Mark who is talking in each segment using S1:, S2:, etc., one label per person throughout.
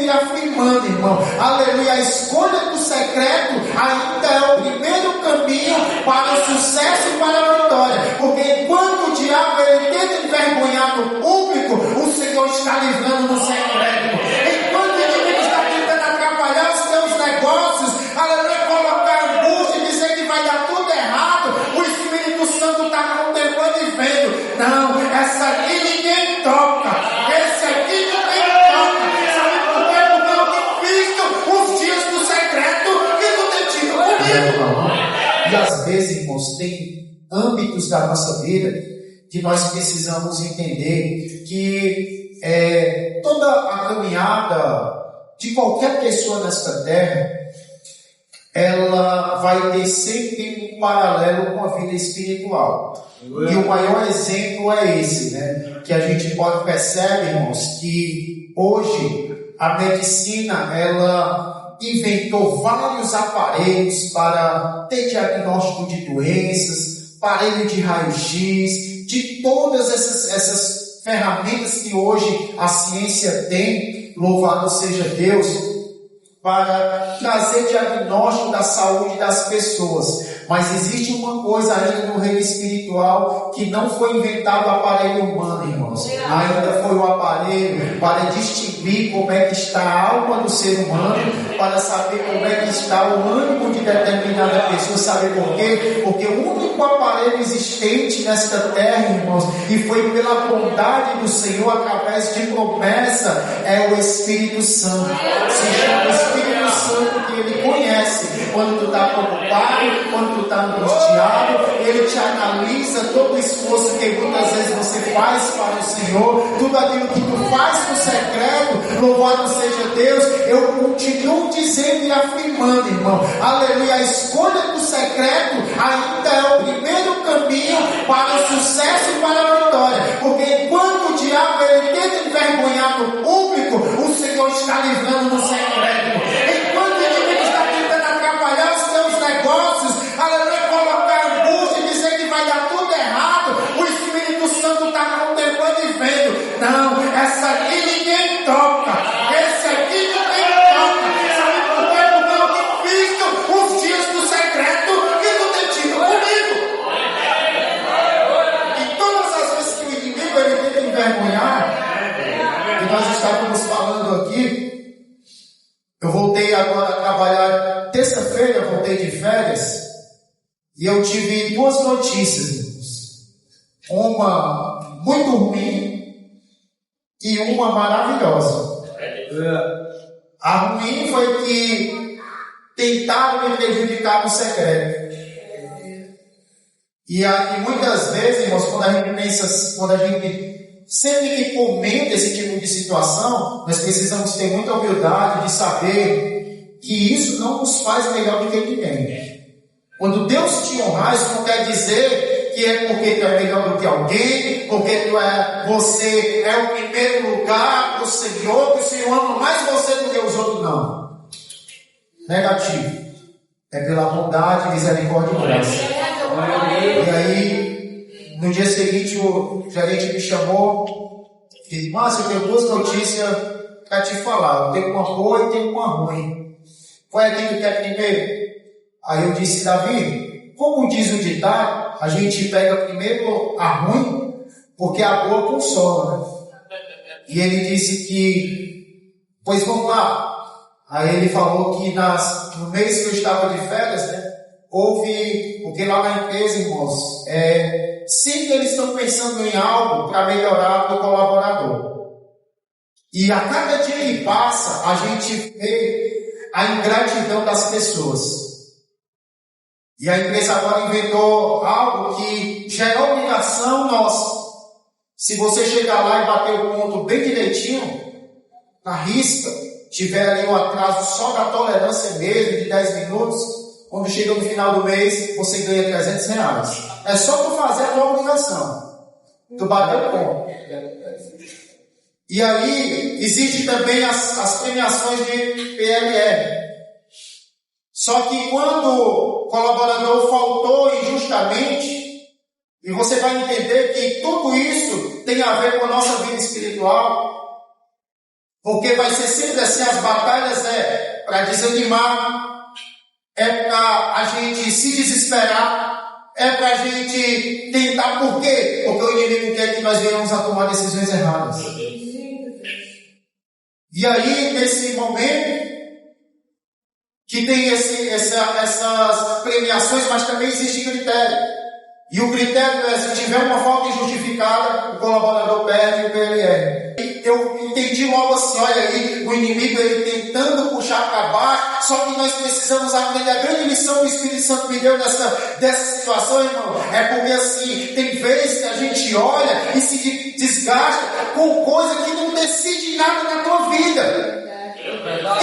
S1: e afirmando, irmão, aleluia, a escolha do secreto ainda é o primeiro caminho para o sucesso e para a vitória, porque enquanto o diabo ele tenta envergonhar no público, o Senhor está livrando no secreto. Enquanto o inimigo está tentando atrapalhar os teus negócios, aleluia, colocar angústia e dizer que vai dar tudo errado, o Espírito Santo está contemplando e vendo. Não, essa aqui ninguém toca. Esse aqui ninguém toca. Sabe por quê? Porque eu tenho visto os dias do secreto que tu tem tido comigo.
S2: E às vezes, irmãos, tem âmbitos da nossa vida que nós precisamos entender que toda a caminhada de qualquer pessoa nesta terra, ela vai ter sempre um paralelo com a vida espiritual. E o maior exemplo é esse, né? Que a gente pode perceber, irmãos, que hoje a medicina, ela inventou vários aparelhos para ter diagnóstico de doenças, aparelho de raio-x, de todas essas ferramentas que hoje a ciência tem, louvado seja Deus, para trazer diagnóstico da saúde das pessoas. Mas existe uma coisa ainda no reino espiritual que não foi inventado o aparelho humano, irmãos. Ainda foi o aparelho para distinguir como é que está a alma do ser humano, para saber como é que está o ânimo de determinada pessoa. Sabe por quê? Porque o único aparelho existente nesta terra, irmãos, e foi pela bondade do Senhor através de promessa, é o Espírito Santo. Se chama Espírito Santo, que Ele conhece. Quando tu está preocupado, quando tu está angustiado, Ele te analisa todo o esforço que muitas vezes você faz para o Senhor, tudo aquilo que tu faz no secreto, louvado seja Deus. Eu continuo dizendo e afirmando, irmão, aleluia, a escolha do secreto ainda é o primeiro caminho para o sucesso e para a vitória, porque enquanto o diabo ele tenta envergonhar no público, o Senhor está livrando no secreto. Enquanto o inimigo está tentando atrapalhar os teus negócios, aleluia, colocar angústia e dizer que vai dar tudo errado, o Espírito Santo está contemplando e vendo. Não, essa aqui ninguém toca. Esse aqui ninguém toca. Sabe por quê? Porque eu tenho visto os dias do secreto que tu tem tido comigo. E todas as vezes que o inimigo ele tenta envergonhar, e nós estávamos falando aqui, eu voltei agora a trabalhar, terça-feira eu voltei de férias, e eu tive duas notícias, irmãos. Uma muito ruim e uma maravilhosa. A ruim foi que tentaram me prejudicar no secreto. E muitas vezes, irmãos, quando a gente pensa, quando a gente sempre que comenta esse tipo de situação, nós precisamos ter muita humildade de saber que isso não nos faz melhor do que ninguém. Quando Deus te honrar, isso não quer dizer que é porque tu é melhor do que alguém, porque você é o primeiro lugar do Senhor, que o Senhor ama mais você do que os outros, não. Negativo. É pela bondade, misericórdia e graça. E aí, no dia seguinte, o gerente me chamou e disse: Márcio, eu tenho duas notícias para te falar. Eu tenho uma boa e tenho uma ruim. Foi aqui que quer primeiro? Aí eu disse: Davi, como diz o ditado, a gente pega primeiro a ruim, porque a boa consola, né? E ele disse que, pois vamos lá. Aí ele falou que no mês que eu estava de férias, né, houve, porque lá na empresa, irmãos, sempre eles estão pensando em algo para melhorar o colaborador. E a cada dia que passa, a gente vê a ingratidão das pessoas. E a empresa agora inventou algo que já é obrigação nossa. Se você chegar lá e bater o ponto bem direitinho, na risca, tiver ali um atraso só da tolerância mesmo, de 10 minutos, quando chega no final do mês, você ganha R$300. É só tu fazer a tua obrigação. Tu bater o ponto. E aí, existe também as premiações de PLR. Só que quando o colaborador faltou injustamente, e você vai entender que tudo isso tem a ver com a nossa vida espiritual, Porque vai ser sempre assim, as batalhas é para desanimar, é para a gente se desesperar, é para a gente tentar, por quê? Porque o inimigo quer que nós venhamos a tomar decisões erradas. E aí, nesse momento, que tem essas premiações, mas também existe critério. E o critério é, se tiver uma falta injustificada, o colaborador perde o PLR. Eu entendi logo assim, olha aí, o inimigo ele tentando puxar para baixo, só que nós precisamos aprender. A grande lição que o Espírito Santo me deu dessa situação, irmão, é porque assim, tem vezes que a gente olha e se desgasta com coisa que não decide nada na tua vida.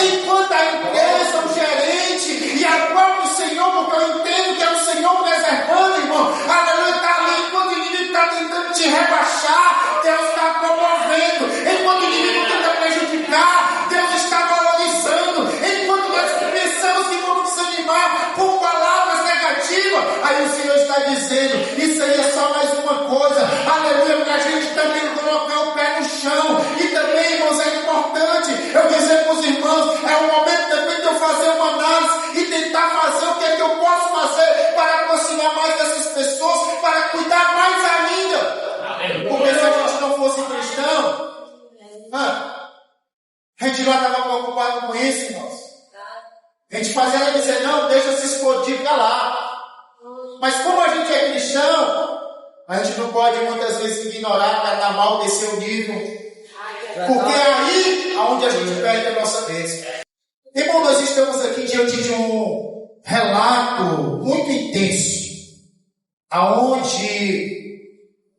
S2: Enquanto a empresa, o gerente e a própria Senhor, porque eu entendo que é o Senhor preservando, irmão, aleluia, está ali, enquanto o inimigo está tentando te rebaixar, Deus está promovendo, enquanto o inimigo tenta prejudicar, Deus está valorizando, enquanto nós pensamos que vamos desanimar com palavras negativas, aí o Senhor está dizendo, isso aí é só mais uma coisa, aleluia, para a gente também colocar o pé no chão, e também, irmãos, é importante eu dizer para os irmãos, é o momento também de eu fazer uma análise e tentar fazer o que é que eu posso fazer para aproximar mais dessas pessoas, para cuidar mais ainda. Porque se a gente não fosse cristão, a gente não estava preocupado com isso, irmãos. A gente fazia ela dizer, não, deixa se explodir para lá. Mas como a gente é cristão, a gente não pode muitas vezes ignorar para dar mal descer o nível. Porque é aí onde a gente perde a nossa vez. Irmão, nós estamos aqui diante de um relato muito intenso, aonde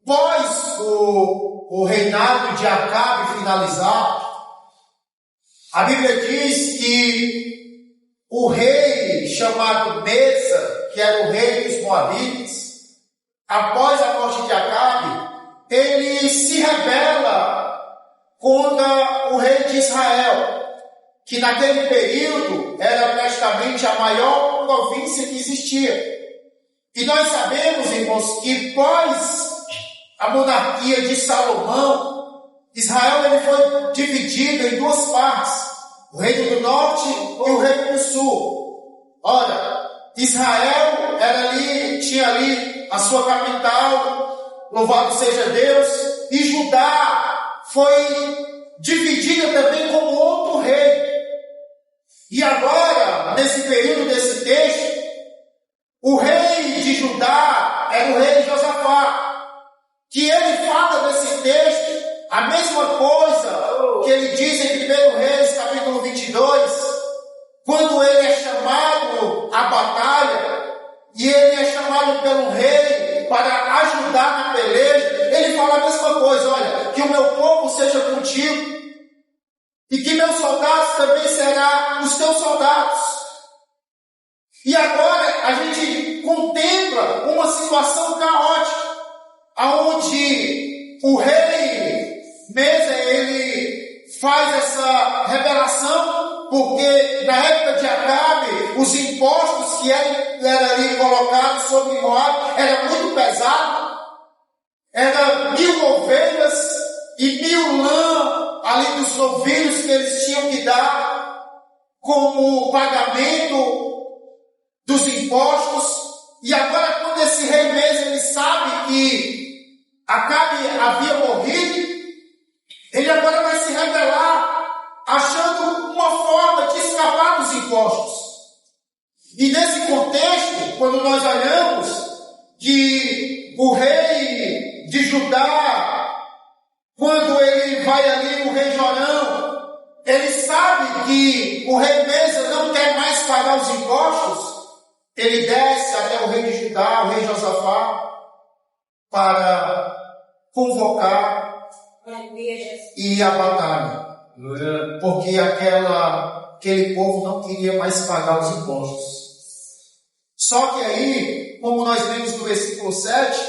S2: após o reinado de Acabe finalizar, a Bíblia diz que o rei chamado Mesa, que era o rei dos Moabitas, após a morte de Acabe, ele se rebela contra o rei de Israel, que naquele período era praticamente a maior província que existia. E nós sabemos, irmãos, que após a monarquia de Salomão, Israel ele foi dividido em duas partes, o reino do norte e o reino do sul. Ora, Israel tinha ali a sua capital, louvado seja Deus, e Judá foi dividida também como outro rei. E agora, nesse período desse texto, o rei de Judá era o rei Josafá, que ele fala nesse texto a mesma coisa que ele diz em 1 Reis, capítulo 22, quando ele é chamado à batalha, e ele é chamado pelo rei para ajudar na peleja, ele fala a mesma coisa, olha, que o meu povo seja contigo, e que meus soldados também serão os teus soldados. E agora a gente contempla uma situação caótica, onde o rei Mesa, ele faz essa revelação, porque na época de Acabe, os impostos que eram ali colocados sobre Moab eram muito pesados. Era 1.000 ovelhas e 1.000 lã ali dos novilhos que eles tinham que dar como pagamento dos impostos. E agora, quando esse rei Mesa ele sabe que Acabe havia morrido, ele agora vai se rebelar, achando uma forma de escapar dos impostos. E nesse contexto, quando nós olhamos que o rei de Judá, quando ele vai ali, o rei Jorão, ele sabe que o rei Mesa não quer mais pagar os impostos, ele desce até o rei de Judá, o rei Josafá, para convocar e a batalha, porque aquele povo não queria mais pagar os impostos. Só que aí, como nós vemos no versículo 7,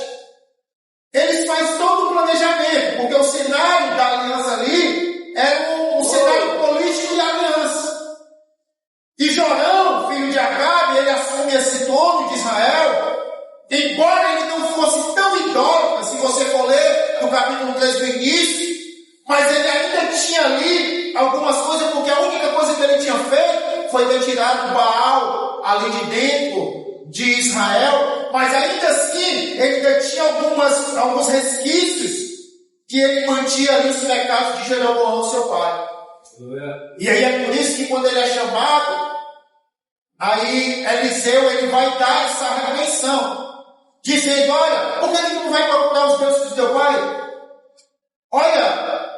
S2: eles fazem todo o planejamento, porque o cenário da aliança ali era um cenário político de aliança. E Jorão, filho de Acabe, ele assume esse trono de Israel, embora ele não fosse tão idólatra, se você for ler no capítulo 3 do início, mas ele ainda tinha ali algumas
S1: foi retirado Baal ali de dentro de Israel, mas ainda assim ele ainda tinha alguns resquícios que ele mantinha ali os pecados de Jeroboão, seu pai. E aí é por isso que quando ele é chamado, aí Eliseu ele vai dar essa repreensão, dizendo: olha, por que tu não vai procurar os deuses do teu pai? Olha,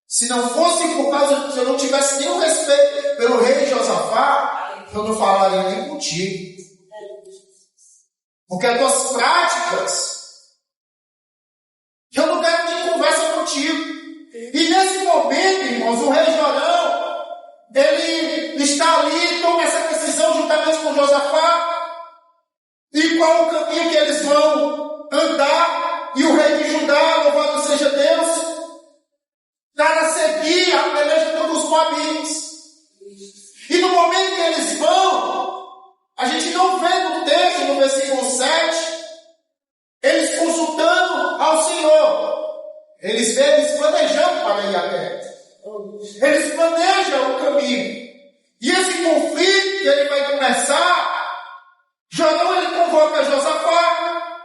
S1: se não fosse por causa, se eu não tivesse nenhum respeito pelo rei Josafá, eu não falaria nem contigo. Porque as tuas práticas, eu não quero nem conversa contigo. E nesse momento, irmãos, o rei Jorão, ele está ali, toma essa decisão juntamente com Josafá. E qual o caminho que eles vão andar? E o rei de Judá, louvado seja Deus, para seguir a peleja dos Moabitas. E no momento que eles vão, a gente não vê no texto, no versículo 7, eles consultando ao Senhor. Eles vêem eles planejando para ir à guerra. Eles planejam o caminho. E esse conflito que ele vai começar, Jorão ele convoca Josafá,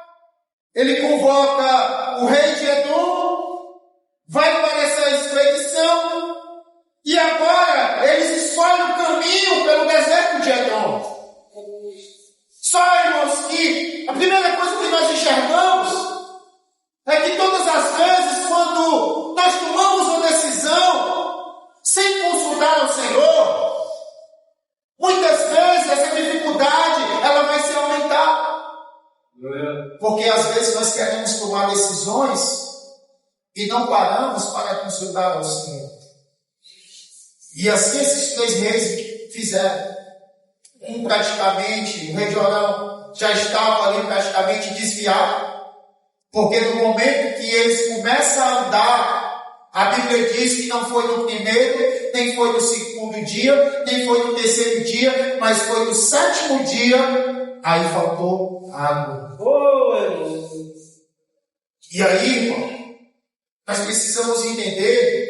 S1: ele convoca o rei de Edom, vai para essa expedição, e agora eles escolhem o caminho pelo deserto de Edom. Só, irmãos, que a primeira coisa que nós enxergamos é que todas as vezes, quando nós tomamos uma decisão sem consultar o Senhor, muitas vezes essa dificuldade ela vai se aumentar. Porque às vezes nós queremos tomar decisões e não paramos para consultar ao Senhor. E assim esses 3 reis fizeram. Praticamente, o rei Jorão já estava ali praticamente desviado. Porque no momento que eles começam a andar, a Bíblia diz que não foi no primeiro, nem foi no segundo dia, nem foi no terceiro dia, mas foi no 7º dia, aí faltou água. E aí, irmão, nós precisamos entender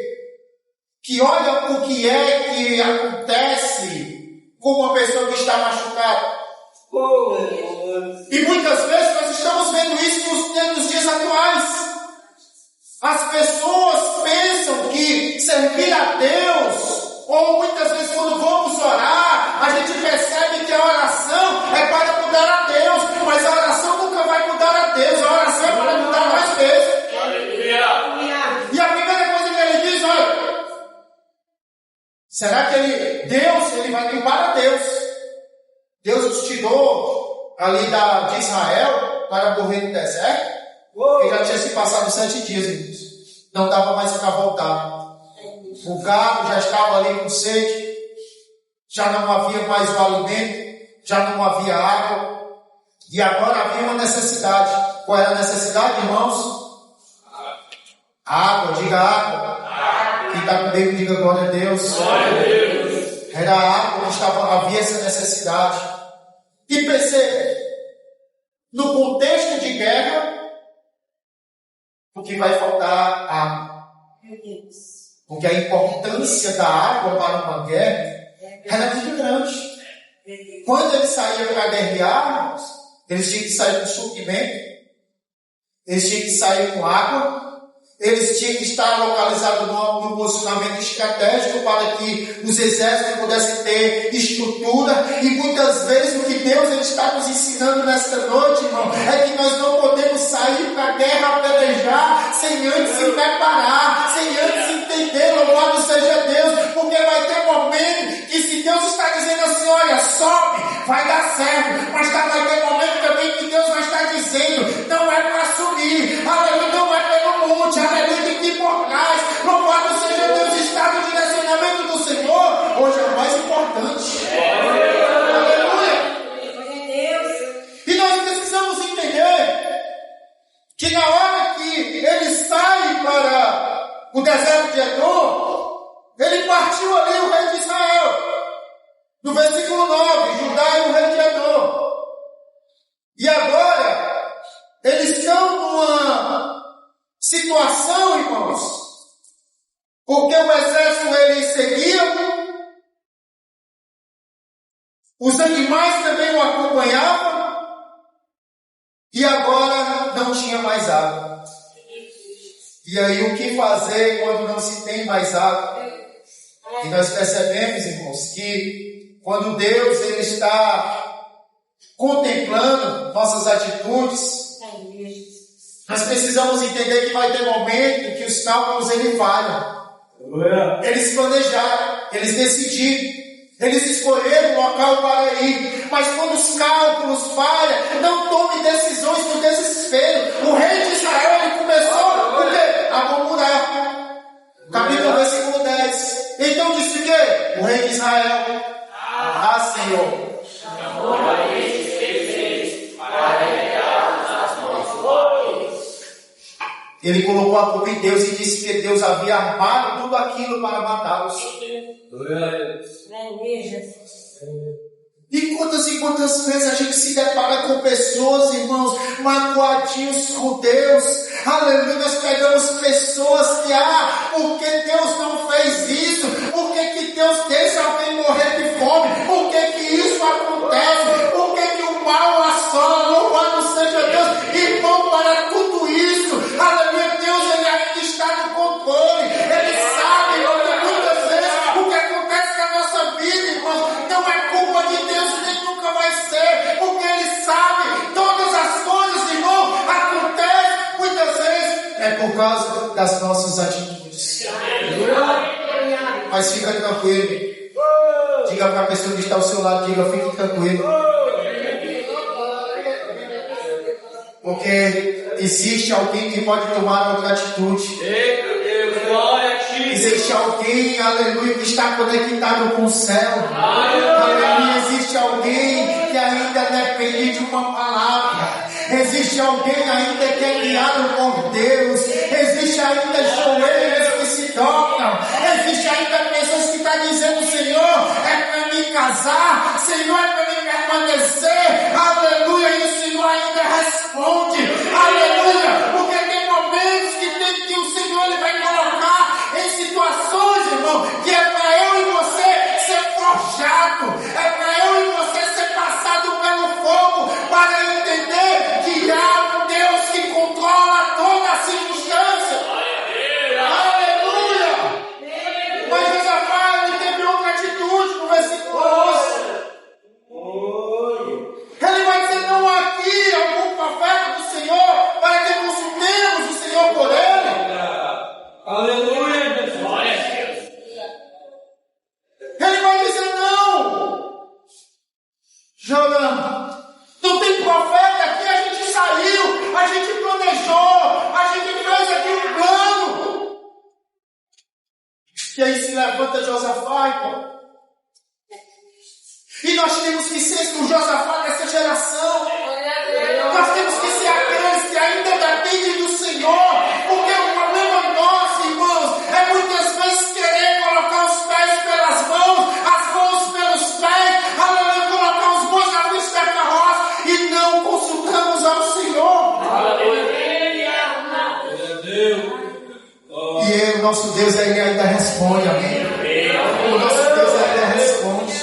S1: que olha o que é que acontece com uma pessoa que está machucada. E muitas vezes nós estamos vendo isso nos dias atuais. As pessoas pensam que servir a Deus, ou muitas vezes quando vamos orar, a gente percebe que a oração é para mudar a Deus, mas a oração nunca vai mudar a Deus, a oração é para mudar nós mesmos. E a primeira coisa que ele diz, olha, será que Deus vai limpar a Deus? Deus os tirou ali de Israel para morrer no deserto, porque já tinha se passado 7 dias, irmãos. Não dava mais para voltar. O gado já estava ali com sede, já não havia mais o alimento, já não havia água, e agora havia uma necessidade. Qual era a necessidade, irmãos? Água, diga água. Quem está comigo, diga glória a Deus.
S3: Glória a Deus.
S1: Era água, havia essa necessidade. E perceba, no contexto de guerra, o que vai faltar água. Porque a importância da água para uma guerra era muito grande. Quando eles saíam para guerrear, eles tinham que sair com suprimento, eles tinham que sair com água, eles tinham que estar localizados no posicionamento estratégico para que os exércitos pudessem ter estrutura. E muitas vezes o que Deus está nos ensinando nesta noite, irmão, é que nós não podemos sair para a guerra pelejar sem antes se preparar, sem antes entender, louvado seja Deus, porque vai ter um momento que se Deus está dizendo assim, olha, sobe, vai dar certo, mas vai ter um momento também que Deus vai estar dizendo, não é para subir, aleluia, não é pelo monte, aleluia, tem que ir por trás, louvado seja Deus, está no direcionamento do Senhor, hoje é o mais importante. Aleluia. E nós precisamos entender que na hora que ele sai para o deserto de Edom, ele partiu ali o rei de Israel. No versículo 9, Judá e o rei de Edom. E agora, eles estão numa situação, irmãos, porque o exército ele seguia Os animais também o acompanhavam. E agora não tinha mais água. E aí o que fazer quando não se tem mais água? E nós percebemos, irmãos, que quando Deus ele está contemplando nossas atitudes, nós precisamos entender que vai ter momento que os cálculos ele falham. Eles planejaram, eles decidiram, eles escolheram o local para ir, mas quando os cálculos falham, não tome decisões no desespero. O rei de Israel ele começou a murmurar. Capítulo versículo 10. Então disse o quê? O rei de Israel: Ah, Senhor, ele colocou a culpa em Deus e disse que Deus havia armado tudo aquilo para matá-los. E quantas vezes a gente se depara com pessoas, irmãos, magoadinhos com Deus. Aleluia, nós pegamos pessoas que, por que Deus não fez isso? Por que Deus deixa alguém morrer de fome? Por que isso acontece? Por que o mal assola? Louvado seja Deus. Irmão, para tudo isso, aleluia, Deus ele ainda está no controle. Ele sabe, muitas vezes, o que acontece na nossa vida, irmãos, não é culpa de Deus, nem nunca vai ser, porque Ele sabe todas as coisas, irmão, acontecem muitas vezes, é por causa das nossas atitudes. Mas fica tranquilo, diga para a pessoa que está ao seu lado, diga, fique tranquilo, porque existe alguém que pode tomar outra atitude. Existe alguém, aleluia, que está conectado com o céu. Aleluia, existe alguém que ainda depende de uma palavra. Existe alguém ainda que é guiado por Deus. Existe ainda joelhos que se dobram. Existe ainda pessoas que estão dizendo: Senhor, é para me casar, Senhor, é para me permanecer. Aleluia, e o Senhor ainda responde. Aleluia, porque tem momentos que o Senhor ele vai colocar em situações, irmão, que é para eu e você ser forjado, é para eu e você ser passado pelo fogo, para entender que há um Deus que controla toda a circunstância. Aleluia! Mas Josafá ele teve outra atitude no versículo 11. Ele vai dizer: não há aqui algum profeta do Senhor para que consultemos o Senhor por ele. Aleluia! Ele vai dizer: não, Jorã, não tem profeta aqui, a gente saiu, a gente planejou, a gente fez aqui um plano. E aí se levanta Josafá, irmão. E nós temos que ser o Josafá dessa geração. Nós temos que ser aqueles que ainda dependem do Senhor, porque o problema nosso, irmãos, é muitas vezes querer colocar os pés pelas mãos, as mãos pelos pés, aleluia, colocar os bois na frente da carroça e não consultamos ao Senhor. E o nosso Deus ele ainda responde, amém? O nosso Deus ainda responde.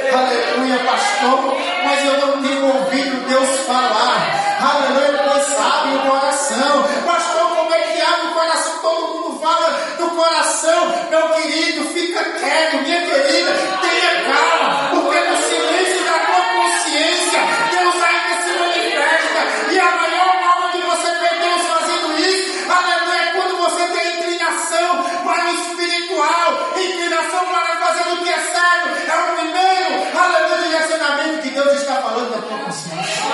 S1: Aleluia, pastor, mas eu não tenho ouvido Deus falar. Aleluia, pois sabe o coração. Pastor, como é que abre o coração? Todo mundo fala do coração. Meu querido, fica quieto, minha querida, tenha calma, porque no silêncio da tua consciência, Deus ainda se manifesta. E a maior forma de você ver Deus fazendo isso, aleluia, é quando você tem inclinação para o espiritual, inclinação para fazer o que é certo. É o primeiro, aleluia, direcionamento que Deus está falando da tua consciência.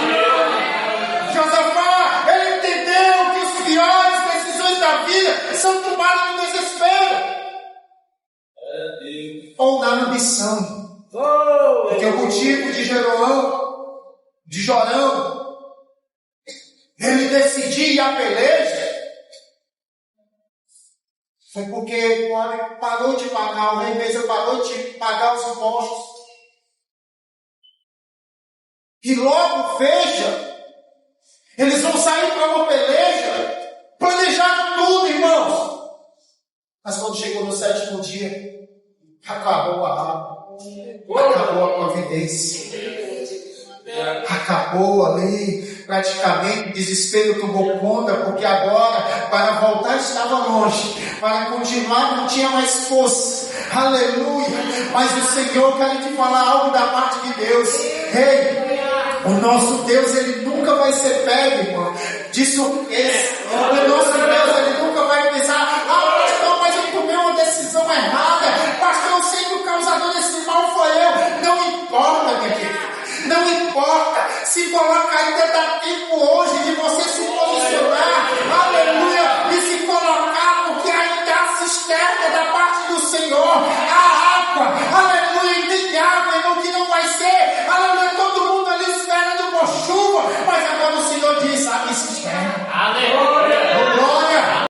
S1: Josafá, ele entendeu que as piores decisões da vida são tomadas no desespero ou na ambição. Porque o motivo de Jorão, ele decidir ir à peleja, foi porque quando ele parou de pagar, o rei Messi parou de pagar os impostos. E logo, veja, eles vão sair para uma peleja, planejaram tudo, irmãos. Mas quando chegou no 7º dia, acabou a água, acabou a providência.
S2: Acabou ali, praticamente o desespero tomou conta, porque agora para voltar estava longe, para continuar não tinha mais força. Aleluia! Mas o Senhor quer te falar algo da parte de Deus. Ei, o nosso Deus, ele nunca vai ser pego, irmão, de surpresa. O nosso Deus, ele nunca vai pensar: pastor, mas eu tomei uma decisão errada, pastor, eu sei que o causador desse mal